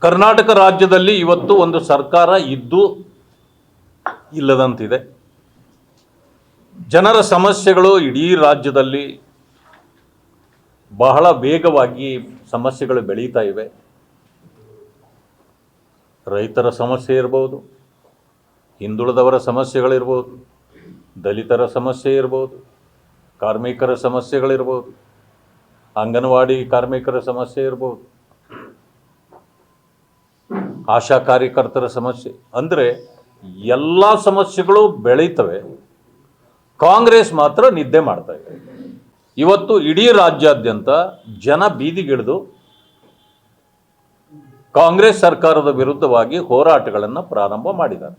ಕರ್ನಾಟಕ ರಾಜ್ಯದಲ್ಲಿ ಇವತ್ತು ಒಂದು ಸರ್ಕಾರ ಇದ್ದು ಇಲ್ಲದಂತಿದೆ. ಜನರ ಸಮಸ್ಯೆಗಳು ಇಡೀ ರಾಜ್ಯದಲ್ಲಿ ಬಹಳ ವೇಗವಾಗಿ ಸಮಸ್ಯೆಗಳು ಬೆಳೀತಾ ಇವೆ. ರೈತರ ಸಮಸ್ಯೆ ಇರ್ಬೋದು, ಹಿಂದುಳಿದವರ ಸಮಸ್ಯೆಗಳಿರ್ಬೋದು, ದಲಿತರ ಸಮಸ್ಯೆ ಇರ್ಬೋದು, ಕಾರ್ಮಿಕರ ಸಮಸ್ಯೆಗಳಿರ್ಬೋದು, ಅಂಗನವಾಡಿ ಕಾರ್ಮಿಕರ ಸಮಸ್ಯೆ ಇರ್ಬೋದು, ಆಶಾ ಕಾರ್ಯಕರ್ತರ ಸಮಸ್ಯೆ, ಅಂದರೆ ಎಲ್ಲ ಸಮಸ್ಯೆಗಳು ಬೆಳೀತವೆ. ಕಾಂಗ್ರೆಸ್ ಮಾತ್ರ ನಿದ್ದೆ ಮಾಡ್ತಾ ಇದೆ. ಇವತ್ತು ಇಡೀ ರಾಜ್ಯಾದ್ಯಂತ ಜನ ಬೀದಿಗಿಳಿದು ಕಾಂಗ್ರೆಸ್ ಸರ್ಕಾರದ ವಿರುದ್ಧವಾಗಿ ಹೋರಾಟಗಳನ್ನು ಪ್ರಾರಂಭ ಮಾಡಿದ್ದಾರೆ.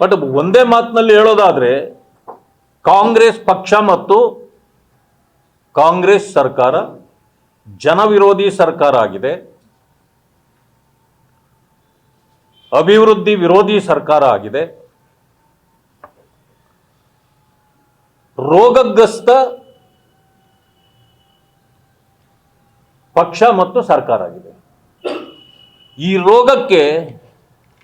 ಬಟ್ ಒಂದೇ ಮಾತಿನಲ್ಲಿ ಹೇಳೋದಾದ್ರೆ, ಕಾಂಗ್ರೆಸ್ ಪಕ್ಷ ಮತ್ತು ಕಾಂಗ್ರೆಸ್ ಸರ್ಕಾರ ಜನವಿರೋಧಿ ಸರ್ಕಾರ ಆಗಿದೆ, ಅಭಿವೃದ್ಧಿ ವಿರೋಧಿ ಸರ್ಕಾರ ಆಗಿದೆ, ರೋಗಗ್ರಸ್ತ ಪಕ್ಷ ಮತ್ತು ಸರ್ಕಾರ ಆಗಿದೆ. ಈ ರೋಗಕ್ಕೆ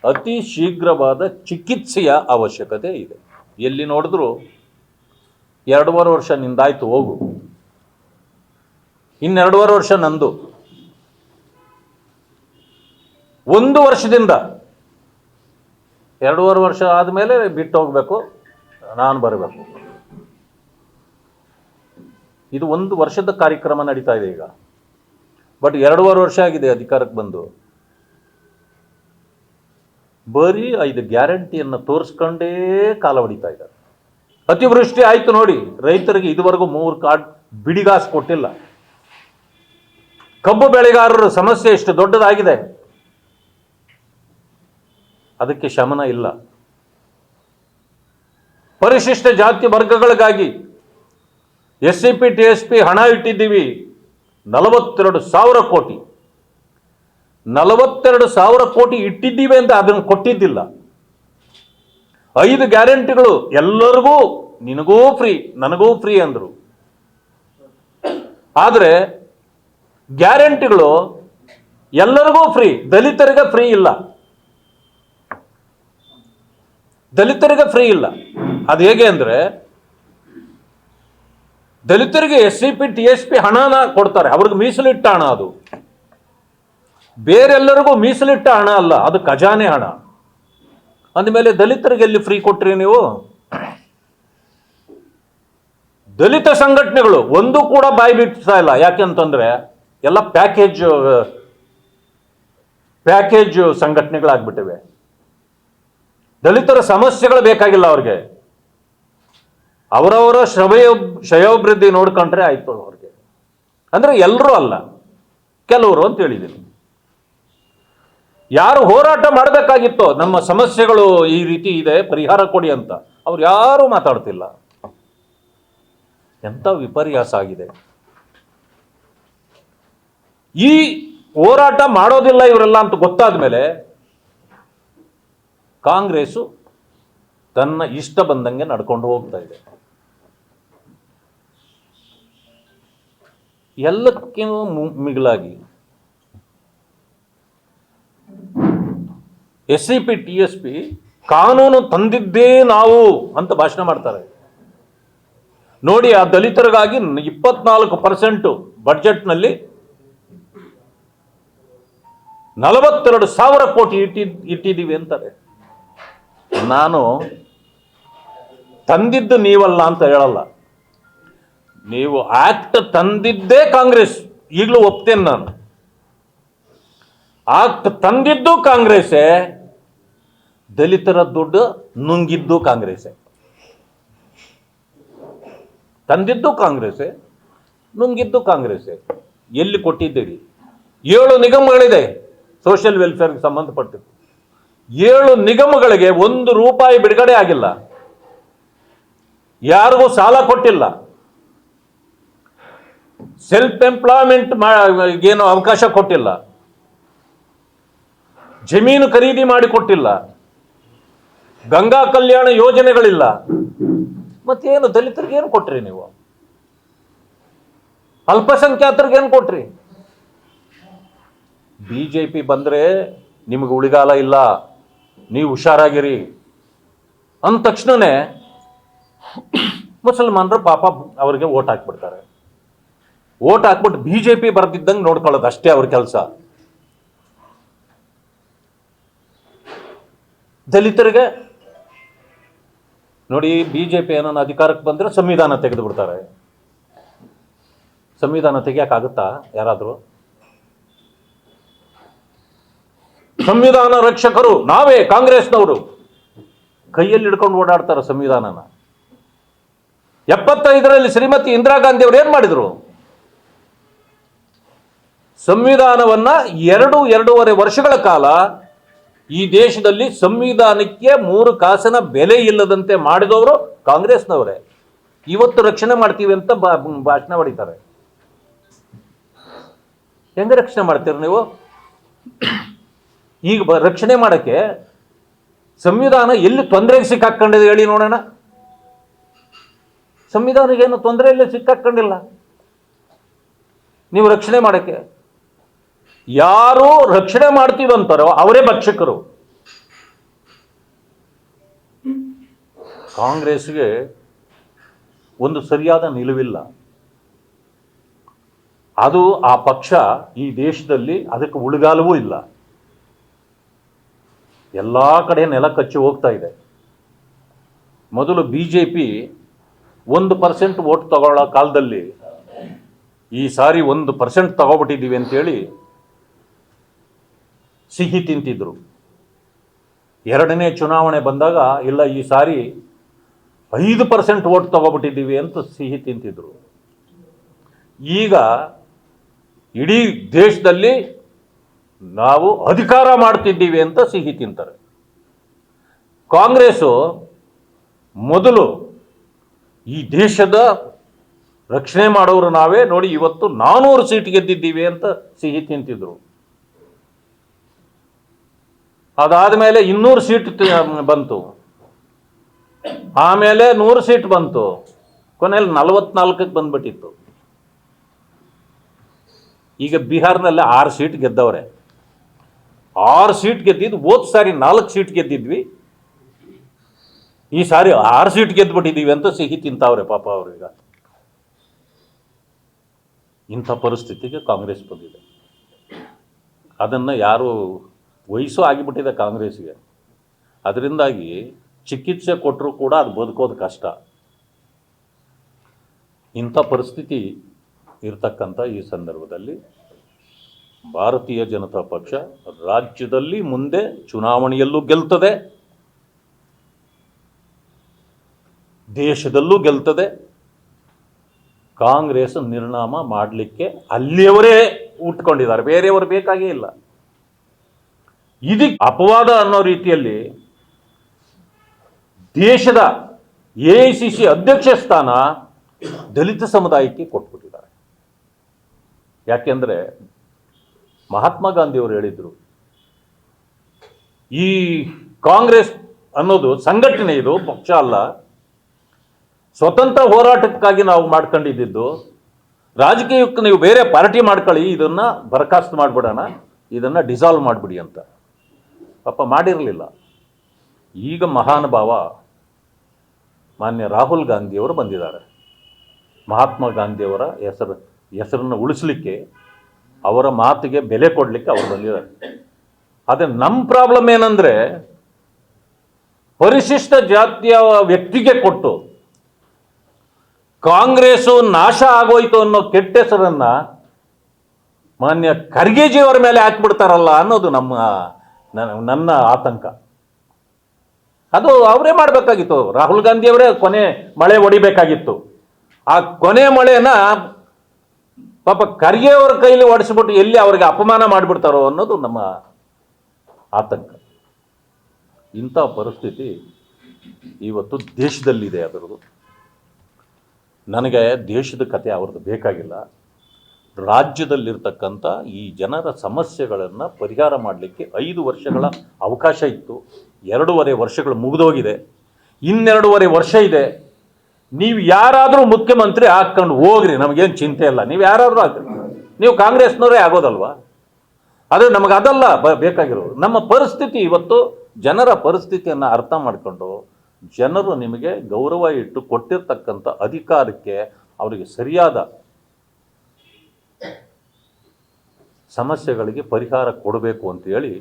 ಅತಿ ಶೀಘ್ರವಾದ ಚಿಕಿತ್ಸೆಯ ಅವಶ್ಯಕತೆ ಇದೆ. ಎಲ್ಲಿ ನೋಡಿದ್ರು 2.5 ವರ್ಷ ನಿಂದಾಯ್ತು ಹೋಗು, ಇನ್ನು 2.5 ವರ್ಷ ನಂದು, 1 ವರ್ಷದಿಂದ 2.5 ವರ್ಷ ಆದಮೇಲೆ ಬಿಟ್ಟು ಹೋಗಬೇಕು, ನಾನು ಬರಬೇಕು. ಇದು 1 ವರ್ಷದ ಕಾರ್ಯಕ್ರಮ ನಡೀತಾ ಇದೆ ಈಗ. ಬಟ್ 2.5 ವರ್ಷ ಆಗಿದೆ ಅಧಿಕಾರಕ್ಕೆ ಬಂದು. ಬರೀ 5 ಗ್ಯಾರಂಟಿಯನ್ನು ತೋರಿಸ್ಕೊಂಡೇ ಕಾಲ ಹೊಡಿತಾ ಇದ್ದಾರೆ. ಅತಿವೃಷ್ಟಿ ಆಯ್ತು ನೋಡಿ, ರೈತರಿಗೆ ಇದುವರೆಗೂ 3 ಕಾರ್ಡ್ ಬಿಡಿಗಾಸು ಕೊಟ್ಟಿಲ್ಲ. ಕಬ್ಬು ಬೆಳೆಗಾರರ ಸಮಸ್ಯೆ ಎಷ್ಟು ದೊಡ್ಡದಾಗಿದೆ, ಅದಕ್ಕೆ ಶಮನ ಇಲ್ಲ. ಪರಿಶಿಷ್ಟ ಜಾತಿ ವರ್ಗಗಳಿಗಾಗಿ SCP TSP ಹಣ ಇಟ್ಟಿದ್ದೀವಿ 42,000 ಕೋಟಿ. 42,000 ಕೋಟಿ ಇಟ್ಟಿದ್ದೀವಿ ಅಂತ ಅದನ್ನು ಕೊಟ್ಟಿದ್ದಿಲ್ಲ. 5 ಗ್ಯಾರಂಟಿಗಳು ಎಲ್ಲರಿಗೂ, ನಿನಗೂ ಫ್ರೀ ನನಗೂ ಫ್ರೀ ಅಂದರು. ಆದರೆ ಗ್ಯಾರಂಟಿಗಳು ಎಲ್ಲರಿಗೂ ಫ್ರೀ, ದಲಿತರಿಗೆ ಫ್ರೀ ಇಲ್ಲ. ದಲಿತರಿಗೆ ಫ್ರೀ ಇಲ್ಲ. ಅದು ಹೇಗೆ ಅಂದರೆ, ದಲಿತರಿಗೆ SCP TSP ಹಣನ ಕೊಡ್ತಾರೆ, ಅವ್ರಿಗೆ ಮೀಸಲಿಟ್ಟ ಹಣ. ಅದು ಬೇರೆಲ್ಲರಿಗೂ ಮೀಸಲಿಟ್ಟ ಹಣ ಅಲ್ಲ, ಅದು ಖಜಾನೆ ಹಣ. ಅಂದಮೇಲೆ ದಲಿತರಿಗೆ ಎಲ್ಲಿ ಫ್ರೀ ಕೊಟ್ರಿ ನೀವು? ದಲಿತ ಸಂಘಟನೆಗಳು ಒಂದು ಕೂಡ ಬಾಯಿ ಬಿಡ್ತಾ ಇಲ್ಲ. ಯಾಕೆಂತಂದ್ರೆ ಎಲ್ಲ ಪ್ಯಾಕೇಜ್ ಸಂಘಟನೆಗಳಾಗ್ಬಿಟ್ಟಿವೆ. ದಲಿತರ ಸಮಸ್ಯೆಗಳು ಬೇಕಾಗಿಲ್ಲ ಅವ್ರಿಗೆ, ಅವರವರ ಶ್ರೇಯೋಭಿವೃದ್ಧಿ ನೋಡ್ಕೊಂಡ್ರೆ ಆಯ್ತು ಅವ್ರಿಗೆ. ಅಂದ್ರೆ ಎಲ್ಲರೂ ಅಲ್ಲ, ಕೆಲವರು ಅಂತ ಹೇಳಿದ್ದೀನಿ. ಯಾರು ಹೋರಾಟ ಮಾಡಬೇಕಾಗಿತ್ತೋ ನಮ್ಮ ಸಮಸ್ಯೆಗಳು ಈ ರೀತಿ ಇದೆ, ಪರಿಹಾರ ಕೊಡಿ ಅಂತ, ಅವ್ರು ಯಾರೂ ಮಾತಾಡ್ತಿಲ್ಲ. ಎಂಥ ವಿಪರ್ಯಾಸ ಆಗಿದೆ. ಈ ಹೋರಾಟ ಮಾಡೋದಿಲ್ಲ ಇವರೆಲ್ಲ ಅಂತ ಗೊತ್ತಾದ ಮೇಲೆ ಕಾಂಗ್ರೆಸ್ಸು ತನ್ನ ಇಷ್ಟ ಬಂದಂಗೆ ನಡ್ಕೊಂಡು ಹೋಗ್ತಾ ಇದೆ. ಎಲ್ಲಕ್ಕಿಂತ ಮಿಗಿಲಾಗಿ SCP TSP ಕಾನೂನು ತಂದಿದ್ದೇ ನಾವು ಅಂತ ಭಾಷಣ ಮಾಡ್ತಾರೆ ನೋಡಿ. ಆ ದಲಿತರಿಗಾಗಿ 24% ಬಡ್ಜೆಟ್ನಲ್ಲಿ 42,000 ಕೋಟಿ ಇಟ್ಟಿದ್ದೀವಿ ಅಂತಾರೆ. ನಾನು ತಂದಿದ್ದು ನೀವಲ್ಲ ಅಂತ ಹೇಳಲ್ಲ, ನೀವು ಆಕ್ಟ್ ತಂದಿದ್ದೇ ಕಾಂಗ್ರೆಸ್. ಈಗಲೂ ಒಪ್ತೇನೆ ನಾನು, ಆಕ್ಟ್ ತಂದಿದ್ದು ಕಾಂಗ್ರೆಸ್ಸೇ, ದಲಿತರ ದುಡ್ಡು ನುಂಗಿದ್ದು ಕಾಂಗ್ರೆಸ್ಸೇ. ತಂದಿದ್ದು ಕಾಂಗ್ರೆಸ್ಸೇ, ನುಂಗಿದ್ದು ಕಾಂಗ್ರೆಸ್ಸೇ. ಎಲ್ಲಿ ಕೊಟ್ಟಿದ್ದೀರಿ? 7 ನಿಗಮಗಳಿದೆ ಸೋಷಿಯಲ್ ವೆಲ್ಫೇರ್ಗೆ ಸಂಬಂಧಪಟ್ಟಿದ್ದು. 7 ನಿಗಮಗಳಿಗೆ 1 ರೂಪಾಯಿ ಬಿಡುಗಡೆ ಆಗಿಲ್ಲ, ಯಾರಿಗೂ ಸಾಲ ಕೊಟ್ಟಿಲ್ಲ, ಸೆಲ್ಫ್ ಎಂಪ್ಲಾಯ್ಮೆಂಟ್ ಏನೋ ಅವಕಾಶ ಕೊಟ್ಟಿಲ್ಲ, ಜಮೀನು ಖರೀದಿ ಮಾಡಿ ಕೊಟ್ಟಿಲ್ಲ, ಗಂಗಾ ಕಲ್ಯಾಣ ಯೋಜನೆಗಳಿಲ್ಲ. ಮತ್ತೇನು ದಲಿತರಿಗೆ ಏನು ಕೊಟ್ರಿ ನೀವು? ಅಲ್ಪಸಂಖ್ಯಾತರಿಗೆ ಏನು ಕೊಟ್ರಿ? BJP ಬಂದರೆ ನಿಮಗೆ ಉಳಿಗಾಲ ಇಲ್ಲ, ನೀವು ಹುಷಾರಾಗಿರಿ ಅಂದ ತಕ್ಷಣನೇ ಮುಸಲ್ಮಾನರು ಪಾಪ ಅವರಿಗೆ ಓಟ್ ಹಾಕ್ಬಿಡ್ತಾರೆ. ಓಟ್ ಹಾಕ್ಬಿಟ್ಟು BJP ಬರ್ದಿದ್ದಂಗೆ ನೋಡ್ಕೊಳ್ಳೋದು ಅಷ್ಟೇ ಅವ್ರ ಕೆಲಸ. ದಲಿತರಿಗೆ ನೋಡಿ, BJP ಏನೋ ಅಧಿಕಾರಕ್ಕೆ ಬಂದರೆ ಸಂವಿಧಾನ ತೆಗೆದು ಬಿಡ್ತಾರೆ. ಸಂವಿಧಾನ ತೆಗಿಯಕ್ಕಾಗುತ್ತಾ ಯಾರಾದರೂ? ಸಂವಿಧಾನ ರಕ್ಷಕರು ನಾವೇ ಕಾಂಗ್ರೆಸ್ನವರು ಕೈಯಲ್ಲಿ ಹಿಡ್ಕೊಂಡು ಓಡಾಡ್ತಾರೆ ಸಂವಿಧಾನನ. 75ರಲ್ಲಿ ಶ್ರೀಮತಿ ಇಂದಿರಾ ಗಾಂಧಿ ಅವರು ಏನ್ ಮಾಡಿದ್ರು? ಸಂವಿಧಾನವನ್ನ 2.5 ವರ್ಷಗಳ ಕಾಲ ಈ ದೇಶದಲ್ಲಿ ಸಂವಿಧಾನಕ್ಕೆ 3 ಕಾಸಿನ ಬೆಲೆ ಇಲ್ಲದಂತೆ ಮಾಡಿದವರು ಕಾಂಗ್ರೆಸ್ನವರೇ. ಇವತ್ತು ರಕ್ಷಣೆ ಮಾಡ್ತೀವಿ ಅಂತ ಭಾಷಣ ಹೊಡಿತಾರೆ. ಹೆಂಗೆ ರಕ್ಷಣೆ ಮಾಡ್ತೀರಿ ನೀವು? ಈಗ ರಕ್ಷಣೆ ಮಾಡಕ್ಕೆ ಸಂವಿಧಾನ ಎಲ್ಲಿ ತೊಂದರೆಗೆ ಸಿಕ್ಕಾಕೊಂಡಿದೆ ಹೇಳಿ ನೋಡೋಣ. ಸಂವಿಧಾನಕ್ಕೇನು ತೊಂದರೆಯಲ್ಲೇ ಸಿಕ್ಕಾಕೊಂಡಿಲ್ಲ. ನೀವು ರಕ್ಷಣೆ ಮಾಡಕ್ಕೆ ಯಾರು ರಕ್ಷಣೆ ಮಾಡ್ತೀವಂತಾರೋ ಅವರೇ ಭಕ್ಷಕರು. ಕಾಂಗ್ರೆಸ್ಗೆ ಒಂದು ಸರಿಯಾದ ನಿಲುವಿಲ್ಲ. ಅದು ಆ ಪಕ್ಷ ಈ ದೇಶದಲ್ಲಿ ಅದಕ್ಕೆ ಉಳಿಗಾಲವೂ ಇಲ್ಲ. ಎಲ್ಲ ಕಡೆ ನೆಲ ಕಚ್ಚಿ ಹೋಗ್ತಾ ಇದೆ. ಮೊದಲು BJP 1% ವೋಟ್ ತಗೊಳ್ಳೋ ಕಾಲದಲ್ಲಿ ಈ ಸಾರಿ 1% ತಗೋಬಿಟ್ಟಿದ್ದೀವಿ ಅಂತೇಳಿ ಸಿಹಿ ತಿಂತಿದ್ರು. ಎರಡನೇ ಚುನಾವಣೆ ಬಂದಾಗ ಇಲ್ಲ ಈ ಸಾರಿ 5% ವೋಟ್ ತಗೋಬಿಟ್ಟಿದ್ದೀವಿ ಅಂತ ಸಿಹಿ ತಿಂತಿದ್ರು. ಈಗ ಇಡೀ ದೇಶದಲ್ಲಿ ನಾವು ಅಧಿಕಾರ ಮಾಡ್ತಿದ್ದೀವಿ ಅಂತ ಸಿಹಿ ತಿಂತಾರೆ. ಕಾಂಗ್ರೆಸ್ಸು ಮೊದಲು ಈ ದೇಶದ ರಕ್ಷಣೆ ಮಾಡೋರು ನಾವೇ, ನೋಡಿ ಇವತ್ತು 400 ಸೀಟ್ ಗೆದ್ದಿದ್ದೀವಿ ಅಂತ ಸಿಹಿ ತಿಂತಿದ್ರು. ಅದಾದ ಮೇಲೆ 200 ಸೀಟ್ ಬಂತು, ಆಮೇಲೆ 100 ಸೀಟ್ ಬಂತು, ಕೊನೆಯಲ್ಲಿ 44ಕ್ಕೆ ಬಂದ್ಬಿಟ್ಟಿತ್ತು. ಈಗ ಬಿಹಾರ್ನಲ್ಲಿ 6 ಸೀಟ್ ಗೆದ್ದವ್ರೆ. 6 ಸೀಟ್ ಗೆದ್ದಿದ್ದು, ಹೋದ ಸಾರಿ 4 ಸೀಟ್ ಗೆದ್ದಿದ್ವಿ, ಈ ಸಾರಿ 6 ಸೀಟ್ ಗೆದ್ಬಿಟ್ಟಿದ್ದೀವಿ ಅಂತ ಸಿಹಿ ತಿಂತಾವ್ರೆ ಪಾಪ ಅವ್ರೀಗ. ಇಂಥ ಪರಿಸ್ಥಿತಿಗೆ ಕಾಂಗ್ರೆಸ್ ಬಂದಿದೆ. ಅದನ್ನು ಯಾರು ವಯಸ್ಸು ಆಗಿಬಿಟ್ಟಿದೆ ಕಾಂಗ್ರೆಸ್ಗೆ. ಅದರಿಂದಾಗಿ ಚಿಕಿತ್ಸೆ ಕೊಟ್ಟರೂ ಕೂಡ ಅದು ಬದುಕೋದು ಕಷ್ಟ. ಇಂಥ ಪರಿಸ್ಥಿತಿ ಇರ್ತಕ್ಕಂಥ ಈ ಸಂದರ್ಭದಲ್ಲಿ ಭಾರತೀಯ ಜನತಾ ಪಕ್ಷ ರಾಜ್ಯದಲ್ಲಿ ಮುಂದೆ ಚುನಾವಣೆಯಲ್ಲೂ ಗೆಲ್ತದೆ, ದೇಶದಲ್ಲೂ ಗೆಲ್ತದೆ. ಕಾಂಗ್ರೆಸ್ ನಿರ್ನಾಮ ಮಾಡಲಿಕ್ಕೆ ಅಲ್ಲಿಯವರೇ ಉಟ್ಕೊಂಡಿದ್ದಾರೆ, ಬೇರೆಯವರು ಬೇಕಾಗೇ ಇಲ್ಲ. ಇದಕ್ಕೆ ಅಪವಾದ ಅನ್ನೋ ರೀತಿಯಲ್ಲಿ ದೇಶದ AICC ಅಧ್ಯಕ್ಷ ಸ್ಥಾನ ದಲಿತ ಸಮುದಾಯಕ್ಕೆ ಕೊಟ್ಬಿಟ್ಟಿದ್ದಾರೆ. ಯಾಕೆಂದರೆ ಮಹಾತ್ಮ ಗಾಂಧಿಯವರು ಹೇಳಿದರು, ಈ ಕಾಂಗ್ರೆಸ್ ಅನ್ನೋದು ಸಂಘಟನೆ, ಇದು ಪಕ್ಷ ಅಲ್ಲ, ಸ್ವತಂತ್ರ ಹೋರಾಟಕ್ಕಾಗಿ ನಾವು ಮಾಡ್ಕೊಂಡಿದ್ದು. ರಾಜಕೀಯಕ್ಕೆ ನೀವು ಬೇರೆ ಪಾರ್ಟಿ ಮಾಡ್ಕೊಳ್ಳಿ, ಇದನ್ನು ಬರಖಾಸ್ತು ಮಾಡಿಬಿಡೋಣ, ಇದನ್ನು ಡಿಸಾಲ್ವ್ ಮಾಡಿಬಿಡಿ ಅಂತ. ಪಾಪ ಮಾಡಿರಲಿಲ್ಲ. ಈಗ ಮಹಾನುಭಾವ ಮಾನ್ಯ ರಾಹುಲ್ ಗಾಂಧಿಯವರು ಬಂದಿದ್ದಾರೆ. ಮಹಾತ್ಮ ಗಾಂಧಿಯವರ ಹೆಸರನ್ನು ಉಳಿಸ್ಲಿಕ್ಕೆ, ಅವರ ಮಾತಿಗೆ ಬೆಲೆ ಕೊಡಲಿಕ್ಕೆ ಅವರು ಬಂದಿದ್ದಾರೆ. ಆದರೆ ನಮ್ಮ ಪ್ರಾಬ್ಲಮ್ ಏನಂದರೆ, ಪರಿಶಿಷ್ಟ ಜಾತಿಯ ವ್ಯಕ್ತಿಗೆ ಕೊಟ್ಟು ಕಾಂಗ್ರೆಸ್ಸು ನಾಶ ಆಗೋಯ್ತು ಅನ್ನೋ ಕೆಟ್ಟ ಹೆಸರನ್ನು ಮಾನ್ಯ ಖರ್ಗೆಜಿಯವರ ಮೇಲೆ ಹಾಕ್ಬಿಡ್ತಾರಲ್ಲ ಅನ್ನೋದು ನನ್ನ ಆತಂಕ. ಅದು ಅವರೇ ಮಾಡಬೇಕಾಗಿತ್ತು. ರಾಹುಲ್ ಗಾಂಧಿಯವರೇ ಕೊನೆ ಮಳೆ ಹೊಡಿಬೇಕಾಗಿತ್ತು. ಆ ಕೊನೆ ಮಳೆನ ಪಾಪ ಖರ್ಗೆಯವರ ಕೈಲಿ ಹೊಡೆಸ್ಬಿಟ್ಟು ಎಲ್ಲಿ ಅವರಿಗೆ ಅಪಮಾನ ಮಾಡಿಬಿಡ್ತಾರೋ ಅನ್ನೋದು ನಮ್ಮ ಆತಂಕ. ಇಂಥ ಪರಿಸ್ಥಿತಿ ಇವತ್ತು ದೇಶದಲ್ಲಿದೆ. ಅದರದ್ದು ನನಗೆ ದೇಶದ ಕತೆ ಅವ್ರದ್ದು ಬೇಕಾಗಿಲ್ಲ. ರಾಜ್ಯದಲ್ಲಿರ್ತಕ್ಕಂಥ ಈ ಜನರ ಸಮಸ್ಯೆಗಳನ್ನು ಪರಿಹಾರ ಮಾಡಲಿಕ್ಕೆ 5 ವರ್ಷಗಳ ಅವಕಾಶ ಇತ್ತು. 2.5 ವರ್ಷಗಳು ಮುಗಿದೋಗಿದೆ. 2.5 ವರ್ಷ ಇದೆ. ನೀವು ಯಾರಾದರೂ ಮುಖ್ಯಮಂತ್ರಿ ಹಾಕ್ಕೊಂಡು ಹೋಗ್ರಿ, ನಮಗೇನು ಚಿಂತೆ ಇಲ್ಲ. ನೀವು ಯಾರಾದರೂ ಹಾಕ್ರಿ, ನೀವು ಕಾಂಗ್ರೆಸ್ನವರೇ ಆಗೋದಲ್ವಾ? ಆದರೆ ನಮಗೆ ಅದಲ್ಲ ಬೇಕಾಗಿರೋದು. ನಮ್ಮ ಪರಿಸ್ಥಿತಿ ಇವತ್ತು, ಜನರ ಪರಿಸ್ಥಿತಿಯನ್ನು ಅರ್ಥ ಮಾಡಿಕೊಂಡು ಜನರು ನಿಮಗೆ ಗೌರವ ಇಟ್ಟು ಕೊಟ್ಟಿರ್ತಕ್ಕಂಥ ಅಧಿಕಾರಕ್ಕೆ ಅವರಿಗೆ ಸರಿಯಾದ ಸಮಸ್ಯೆಗಳಿಗೆ ಪರಿಹಾರ ಕೊಡಬೇಕು ಅಂತೇಳಿ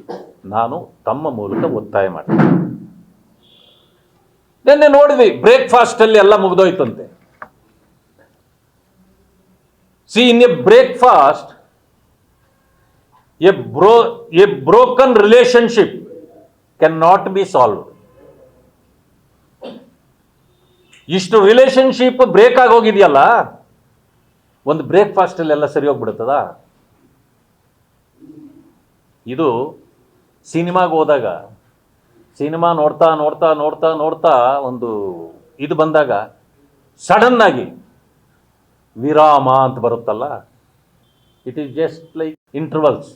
ನಾನು ತಮ್ಮ ಮೂಲಕ ಒತ್ತಾಯ ಮಾಡ್ತೀನಿ. ನಿನ್ನೆ ನೋಡಿದ್ವಿ, ಬ್ರೇಕ್ಫಾಸ್ಟಲ್ಲಿ ಎಲ್ಲ ಮುಗಿದೋಯ್ತಂತೆ. See, in a breakfast a broken relationship can not be solve. ಇಷ್ಟು ರಿಲೇಶನ್ಶಿಪ್ ಬ್ರೇಕ್ ಆಗಿ ಹೋಗಿದೆಯಲ್ಲ, ಒಂದು ಬ್ರೇಕ್ಫಾಸ್ಟಲ್ಲಿ ಎಲ್ಲ ಸರಿ ಹೋಗ್ಬಿಡುತ್ತದ? ಇದು ಸಿನಿಮಾಗೆ ಹೋದಾಗ, ಸಿನಿಮಾ ನೋಡ್ತಾ ನೋಡ್ತಾ ನೋಡ್ತಾ ನೋಡ್ತಾ ಒಂದು ಇದು ಬಂದಾಗ ಸಡನ್ನಾಗಿ ವಿರಾಮ ಅಂತ ಬರುತ್ತಲ್ಲ, it is just like intervals.